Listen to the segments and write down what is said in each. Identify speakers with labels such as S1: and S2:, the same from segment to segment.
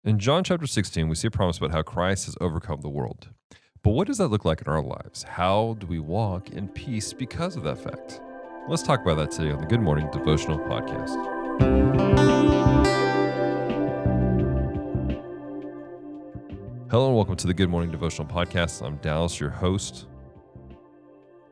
S1: In John chapter 16, we see a promise about how Christ has overcome the world. But what does that look like in our lives? How do we walk in peace because of that fact? Let's talk about that today on the Good Morning Devotional Podcast. Hello and welcome to the Good Morning Devotional Podcast. I'm Dallas, your host.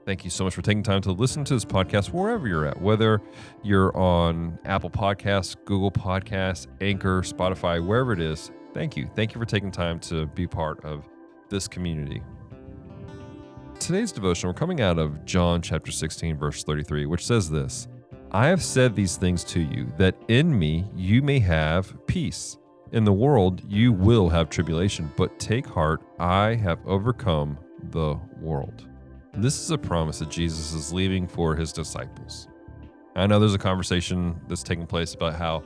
S1: Thank you so much for taking time to listen to this podcast wherever you're at, whether you're on Apple Podcasts, Google Podcasts, Anchor, Spotify, wherever it is. Thank you. Thank you for taking time to be part of this community. Today's devotion, we're coming out of John chapter 16, verse 33, which says this: I have said these things to you, that in me you may have peace. In the world you will have tribulation, but take heart, I have overcome the world. This is a promise that Jesus is leaving for his disciples. I know there's a conversation that's taking place about how,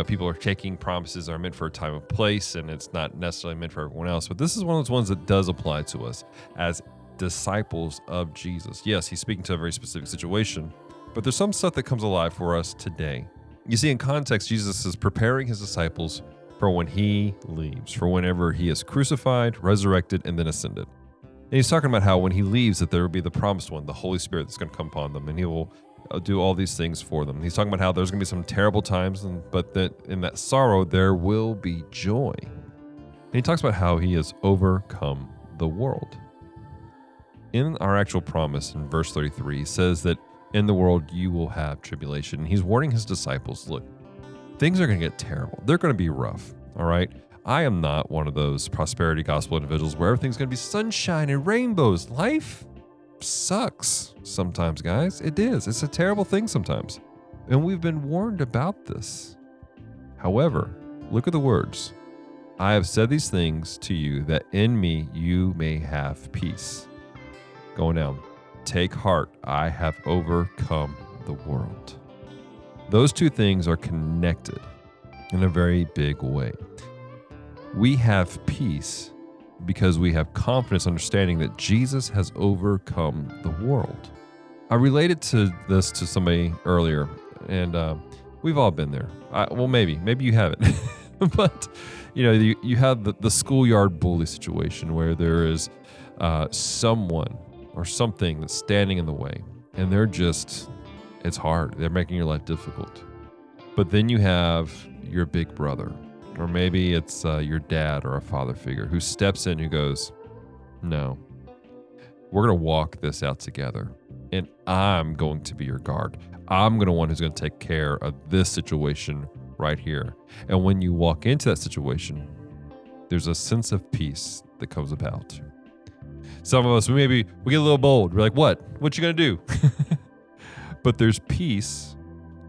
S1: people are taking promises that are meant for a time and place, and it's not necessarily meant for everyone else. But this is one of those ones that does apply to us as disciples of Jesus. Yes, he's speaking to a very specific situation, but there's some stuff that comes alive for us today. You see, in context, Jesus is preparing his disciples for when he leaves, for whenever he is crucified, resurrected, and then ascended. And he's talking about how when he leaves, that there will be the promised one, the Holy Spirit that's going to come upon them, and he will do all these things for them. He's talking about how there's going to be some terrible times, but that in that sorrow, there will be joy. And he talks about how he has overcome the world. In our actual promise in verse 33, he says that in the world you will have tribulation. And he's warning his disciples, look, things are going to get terrible. They're going to be rough, all right? I am not one of those prosperity gospel individuals where everything's going to be sunshine and rainbows. Life sucks sometimes, guys. It is. It's a terrible thing sometimes. And we've been warned about this. However, look at the words. I have said these things to you that in me you may have peace. Going down. Take heart. I have overcome the world. Those two things are connected in a very big way. We have peace because we have confidence, understanding that Jesus has overcome the world. I related to this to somebody earlier, and we've all been there. Maybe you haven't, but you have the schoolyard bully situation where there is someone or something that's standing in the way, and it's hard. They're making your life difficult. But then you have your big brother, or maybe it's your dad or a father figure who steps in, who goes, no, we're going to walk this out together, and I'm going to be your guard. I'm going to one who's going to take care of this situation right here. And when you walk into that situation, there's a sense of peace that comes about. Some of us, we get a little bold. We're like, what you going to do? But there's peace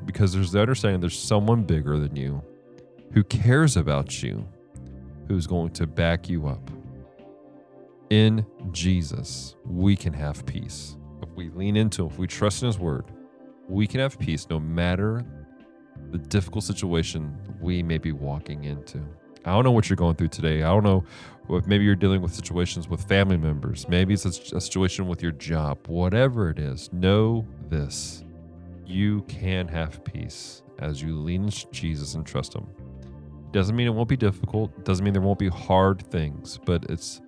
S1: because there's the understanding there's someone bigger than you who cares about you, who's going to back you up. In Jesus, we can have peace. If we lean into him, if we trust in his word, we can have peace no matter the difficult situation we may be walking into. I don't know what you're going through today. I don't know if maybe you're dealing with situations with family members. Maybe it's a situation with your job. Whatever it is, know this. You can have peace as you lean into Jesus and trust him. Doesn't mean it won't be difficult. Doesn't mean there won't be hard things, but it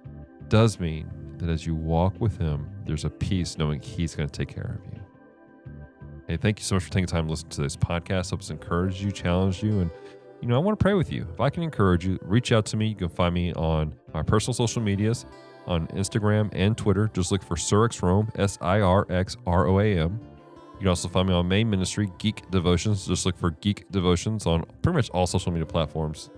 S1: does mean that as you walk with him, there's a peace knowing he's going to take care of you. Hey, thank you so much for taking time to listen to this podcast. I hope it's encouraged you, challenged you, and I want to pray with you. If I can encourage you, reach out to me. You can find me on my personal social medias, on Instagram and Twitter. Just look for SirXRoam, SirXRoam. You can also find me on main ministry, Geek Devotions. Just look for Geek Devotions on pretty much all social media platforms.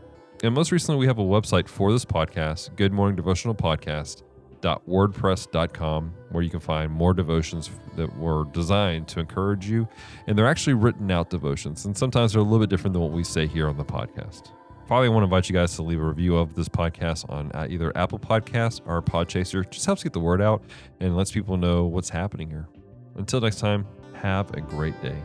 S1: And most recently, we have a website for this podcast, Good Morning Devotional Podcast.wordpress.com, where you can find more devotions that were designed to encourage you. And they're actually written out devotions. And sometimes they're a little bit different than what we say here on the podcast. Finally, I want to invite you guys to leave a review of this podcast on either Apple Podcasts or Podchaser. It just helps get the word out and lets people know what's happening here. Until next time, have a great day.